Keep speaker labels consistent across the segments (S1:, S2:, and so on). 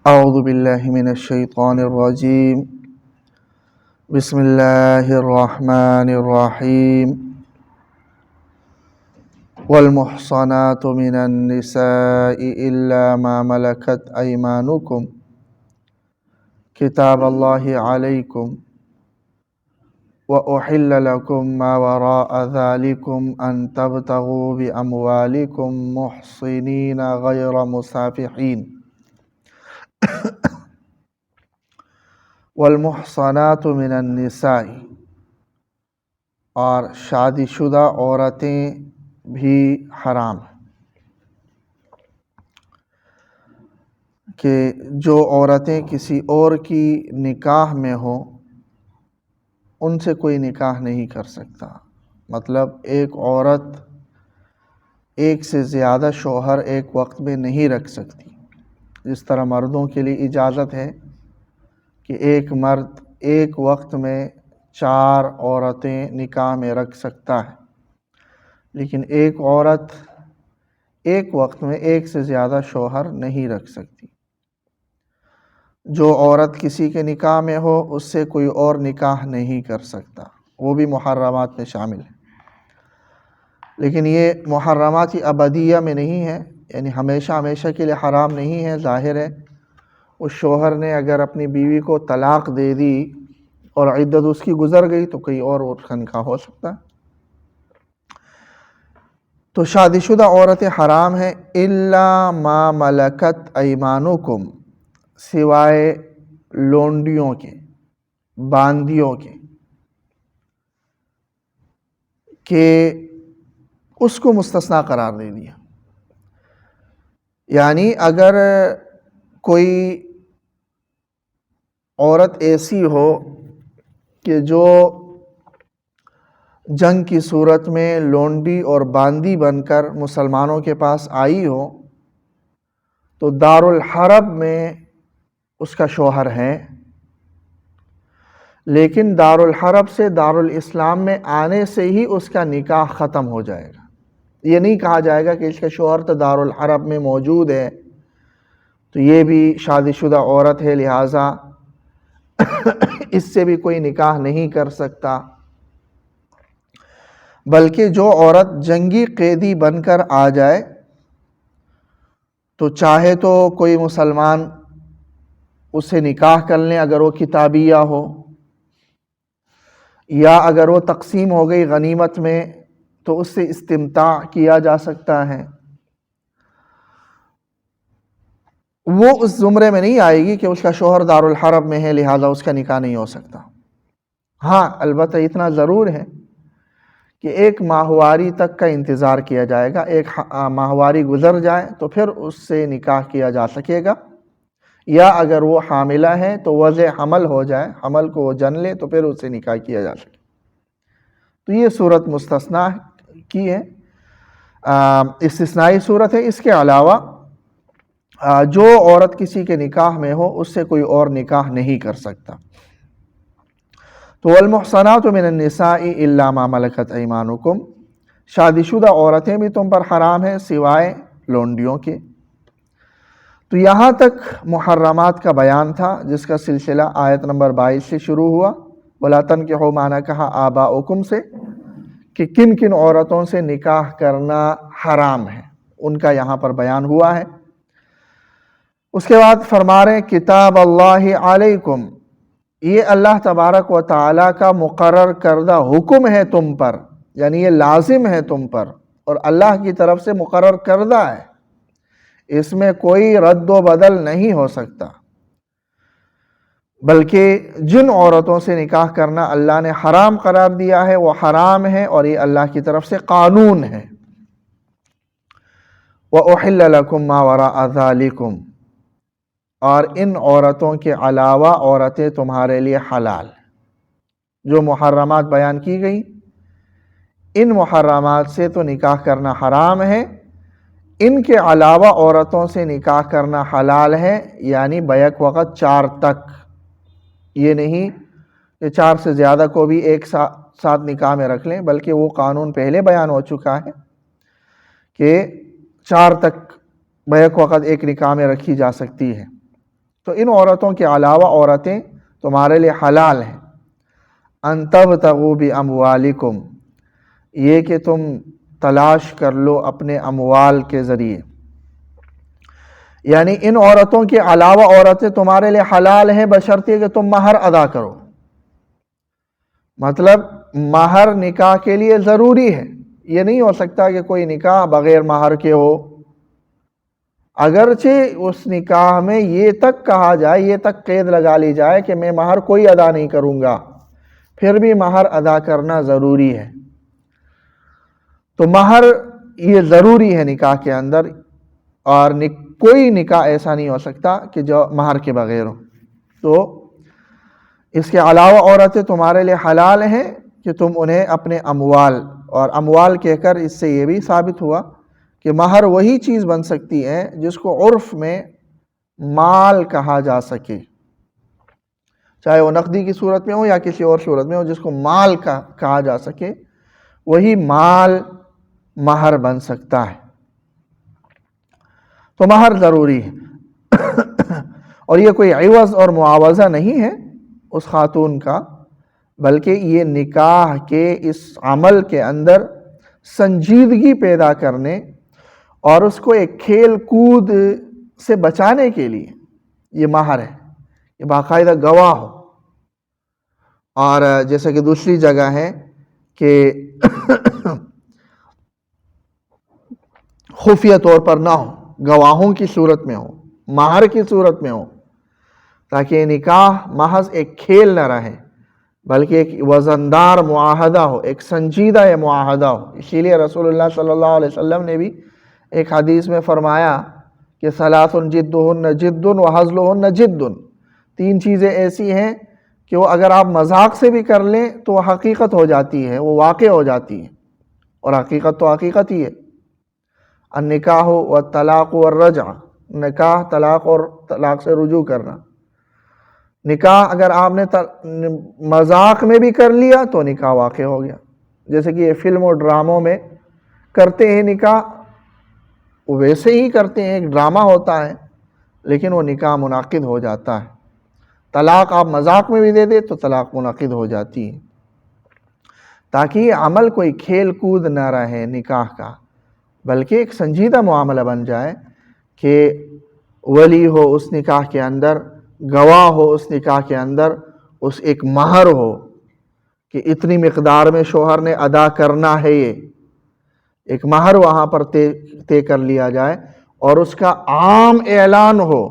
S1: اعوذ باللہ من الشیطان الرجیم بسم اللہ الرحمن الرحیم والمحصنات من النساء الا ما ملکت ایمانکم کتاب اللہ علیکم وأحل لكم ما وراء ذلكم أن تبتغوا بأموالكم محصنين غير مسافحين والمحصنات من النساء، اور شادی شدہ عورتیں بھی حرام ہیں کہ جو عورتیں کسی اور کی نکاح میں ہوں ان سے کوئی نکاح نہیں کر سکتا۔ مطلب ایک عورت ایک سے زیادہ شوہر ایک وقت میں نہیں رکھ سکتی، جس طرح مردوں کے لیے اجازت ہے کہ ایک مرد ایک وقت میں 4 عورتیں نکاح میں رکھ سکتا ہے، لیکن ایک عورت ایک وقت میں ایک سے زیادہ شوہر نہیں رکھ سکتی۔ جو عورت کسی کے نکاح میں ہو اس سے کوئی اور نکاح نہیں کر سکتا، وہ بھی محرمات میں شامل ہے، لیکن یہ محرمات ابدیہ میں نہیں ہے، یعنی ہمیشہ ہمیشہ کے لیے حرام نہیں ہے۔ ظاہر ہے اس شوہر نے اگر اپنی بیوی کو طلاق دے دی اور عدت اس کی گزر گئی تو کوئی اور اس کا نکاح ہو سکتا ہے۔ تو شادی شدہ عورتیں حرام ہیں الا ما ملکت ایمانکم، سوائے لونڈیوں کے، باندیوں کے، کہ اس کو مستثنا قرار دے دیا۔ یعنی اگر کوئی عورت ایسی ہو کہ جو جنگ کی صورت میں لونڈی اور باندی بن کر مسلمانوں کے پاس آئی ہو تو دارالحرب میں اس کا شوہر ہے، لیکن دارالحرب سے دارالاسلام میں آنے سے ہی اس کا نکاح ختم ہو جائے گا۔ یہ نہیں کہا جائے گا کہ اس کا شوہر تو دارالحرب میں موجود ہے تو یہ بھی شادی شدہ عورت ہے لہٰذا اس سے بھی کوئی نکاح نہیں کر سکتا، بلکہ جو عورت جنگی قیدی بن کر آ جائے تو چاہے تو کوئی مسلمان اس سے نکاح کر لیں اگر وہ کتابیہ ہو، یا اگر وہ تقسیم ہو گئی غنیمت میں تو اس سے استمتاع کیا جا سکتا ہے۔ وہ اس زمرے میں نہیں آئے گی کہ اس کا شوہر دارالحرب میں ہے لہذا اس کا نکاح نہیں ہو سکتا۔ ہاں البتہ اتنا ضرور ہے کہ ایک ماہواری تک کا انتظار کیا جائے گا، ایک ماہواری گزر جائے تو پھر اس سے نکاح کیا جا سکے گا، یا اگر وہ حاملہ ہے تو وضع حمل ہو جائے، حمل کو وہ جن لے تو پھر اس سے نکاح کیا جا سکے۔ تو یہ صورت مستثنیٰ کی ہے، استثنائی صورت ہے۔ اس کے علاوہ جو عورت کسی کے نکاح میں ہو اس سے کوئی اور نکاح نہیں کر سکتا۔ تو والمحصنات من النساء الا ما ملکت ایمانکم، شادی شدہ عورتیں بھی تم پر حرام ہیں سوائے لونڈیوں کے۔ تو یہاں تک محرمات کا بیان تھا جس کا سلسلہ آیت نمبر 22 سے شروع ہوا، وَلَا تَنْكِحُوا مَا نَكَحَ آبَاؤُكُمْ سے، کہ کن کن عورتوں سے نکاح کرنا حرام ہے، ان کا یہاں پر بیان ہوا ہے۔ اس کے بعد فرما رہے ہیں کتاب اللہ علیکم، یہ اللہ تبارک و تعالیٰ کا مقرر کردہ حکم ہے تم پر، یعنی یہ لازم ہے تم پر اور اللہ کی طرف سے مقرر کردہ ہے، اس میں کوئی رد و بدل نہیں ہو سکتا، بلکہ جن عورتوں سے نکاح کرنا اللہ نے حرام قرار دیا ہے وہ حرام ہے اور یہ اللہ کی طرف سے قانون ہے۔ وَأُحِلَّ لَكُم مَّا وَرَاءَ ذَلِكُمْ، اور ان عورتوں کے علاوہ عورتیں تمہارے لیے حلال، جو محرمات بیان کی گئی ان محرمات سے تو نکاح کرنا حرام ہے، ان کے علاوہ عورتوں سے نکاح کرنا حلال ہے، یعنی بیک وقت 4 تک، یہ نہیں کہ 4 سے زیادہ کو بھی ایک ساتھ نکاح میں رکھ لیں، بلکہ وہ قانون پہلے بیان ہو چکا ہے کہ 4 تک بیک وقت ایک نکاح میں رکھی جا سکتی ہے۔ تو ان عورتوں کے علاوہ عورتیں تمہارے لیے حلال ہیں. ان تبتغوا باموالکم، یہ کہ تم تلاش کر لو اپنے اموال کے ذریعے. یعنی ان عورتوں کے علاوہ عورتیں تمہارے لیے حلال ہیں بشرطیے کہ تم مہر ادا کرو. مطلب مہر نکاح کے لیے ضروری ہے. یہ نہیں ہو سکتا کہ کوئی نکاح بغیر مہر کے ہو. اگرچہ اس نکاح میں یہ تک کہا جائے، یہ تک قید لگا لی جائے کہ میں مہر کوئی ادا نہیں کروں گا، پھر بھی مہر ادا کرنا ضروری ہے. تو مہر یہ ضروری ہے نکاح کے اندر، اور کوئی نکاح ایسا نہیں ہو سکتا کہ جو مہر کے بغیر ہو. تو اس کے علاوہ عورتیں تمہارے لیے حلال ہیں کہ تم انہیں اپنے اموال، اور اموال کہہ کر اس سے یہ بھی ثابت ہوا کہ مہر وہی چیز بن سکتی ہے جس کو عرف میں مال کہا جا سکے، چاہے وہ نقدی کی صورت میں ہو یا کسی اور صورت میں ہو، جس کو مال کہا جا سکے وہی مال مہر بن سکتا ہے. تو مہر ضروری ہے. اور یہ کوئی عوض اور معاوضہ نہیں ہے اس خاتون کا، بلکہ یہ نکاح کے اس عمل کے اندر سنجیدگی پیدا کرنے اور اس کو ایک کھیل کود سے بچانے کے لیے یہ مہر ہے. یہ باقاعدہ گواہ ہو، اور جیسے کہ دوسری جگہ ہے کہ خفیہ طور پر نہ ہو، گواہوں کی صورت میں ہو، مہر کی صورت میں ہو، تاکہ یہ نکاح محض ایک کھیل نہ رہے بلکہ ایک وزندار معاہدہ ہو، ایک سنجیدہ معاہدہ ہو. اسی لیے رسول اللہ صلی اللہ علیہ وسلم نے بھی ایک حدیث میں فرمایا کہ ثلاث جدہن جد وہزلہن جد. 3 چیزیں ایسی ہیں کہ وہ اگر آپ مذاق سے بھی کر لیں تو وہ حقیقت ہو جاتی ہے، وہ واقع ہو جاتی ہے، اور حقیقت تو حقیقت ہی ہے. النکاح والطلاق والرجع، نکاح طلاق اور طلاق سے رجوع کرنا. نکاح اگر آپ نے مذاق میں بھی کر لیا تو نکاح واقع ہو گیا. جیسے کہ یہ فلم اور ڈراموں میں کرتے ہیں نکاح، وہ ویسے ہی کرتے ہیں، ایک ڈرامہ ہوتا ہے لیکن وہ نکاح منعقد ہو جاتا ہے. طلاق آپ مذاق میں بھی دے دے تو طلاق منعقد ہو جاتی ہے. تاکہ یہ عمل کوئی کھیل کود نہ رہے نکاح کا، بلکہ ایک سنجیدہ معاملہ بن جائے کہ ولی ہو اس نکاح کے اندر، گواہ ہو اس نکاح کے اندر، اس ایک مہر ہو کہ اتنی مقدار میں شوہر نے ادا کرنا ہے. یہ ایک مہر وہاں پر طے کر لیا جائے اور اس کا عام اعلان ہو.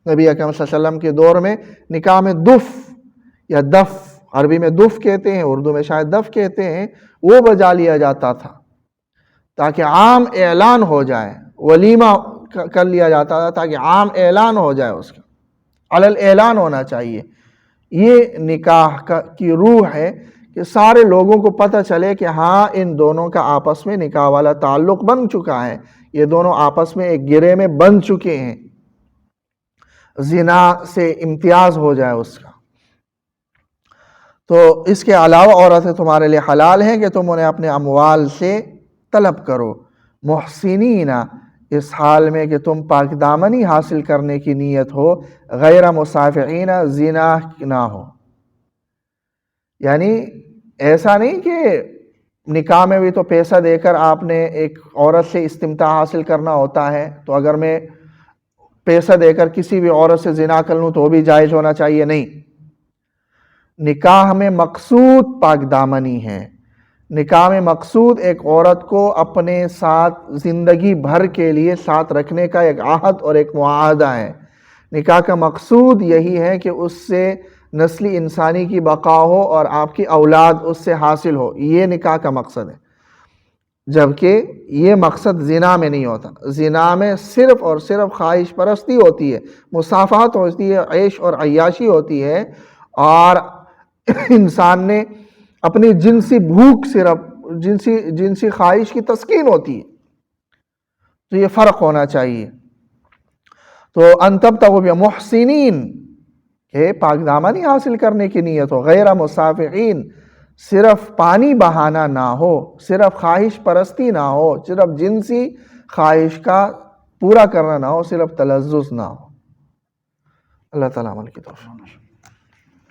S1: نبی اکرم صلی اللہ علیہ وسلم کے دور میں نکاح میں دف یا دف، عربی میں دف کہتے ہیں، اردو میں شاید دف کہتے ہیں، وہ بجا لیا جاتا تھا تاکہ عام اعلان ہو جائے. ولیمہ کر لیا جاتا تھا تاکہ عام اعلان ہو جائے، اس کا علل اعلان ہونا چاہیے. یہ نکاح کی روح ہے کہ سارے لوگوں کو پتہ چلے کہ ہاں ان دونوں کا آپس میں نکاح والا تعلق بن چکا ہے، یہ دونوں آپس میں ایک گرے میں بن چکے ہیں، زنا سے امتیاز ہو جائے اس کا. تو اس کے علاوہ عورتیں تمہارے لیے حلال ہیں کہ تم انہیں اپنے اموال سے طلب کرو، محسنین، اس حال میں کہ تم پاک دامنی حاصل کرنے کی نیت ہو، غیر مسافحین، زنا نہ ہو. یعنی ایسا نہیں کہ نکاح میں بھی تو پیسہ دے کر آپ نے ایک عورت سے استمتاع حاصل کرنا ہوتا ہے، تو اگر میں پیسہ دے کر کسی بھی عورت سے زنا کر لوں تو وہ بھی جائز ہونا چاہیے. نہیں، نکاح میں مقصود پاک دامنی ہے. نکاح میں مقصود ایک عورت کو اپنے ساتھ زندگی بھر کے لیے ساتھ رکھنے کا ایک عہد اور ایک معاہدہ ہے. نکاح کا مقصود یہی ہے کہ اس سے نسل انسانی کی بقا ہو اور آپ کی اولاد اس سے حاصل ہو. یہ نکاح کا مقصد ہے، جبکہ یہ مقصد زنا میں نہیں ہوتا. زنا میں صرف اور صرف خواہش پرستی ہوتی ہے، مصافحت ہوتی ہے، عیش اور عیاشی ہوتی ہے، اور انسان نے اپنی جنسی بھوک، صرف جنسی خواہش کی تسکین ہوتی ہے. تو یہ فرق ہونا چاہیے. تو ان تبتغوا بمحسنین، کہ پاک دامنی حاصل کرنے کی نیت ہو، غیر مسافحین، صرف پانی بہانا نہ ہو، صرف خواہش پرستی نہ ہو، صرف جنسی خواہش کا پورا کرنا نہ ہو، صرف تلذذ نہ ہو. اللہ تعالیٰ عمل کی توفیق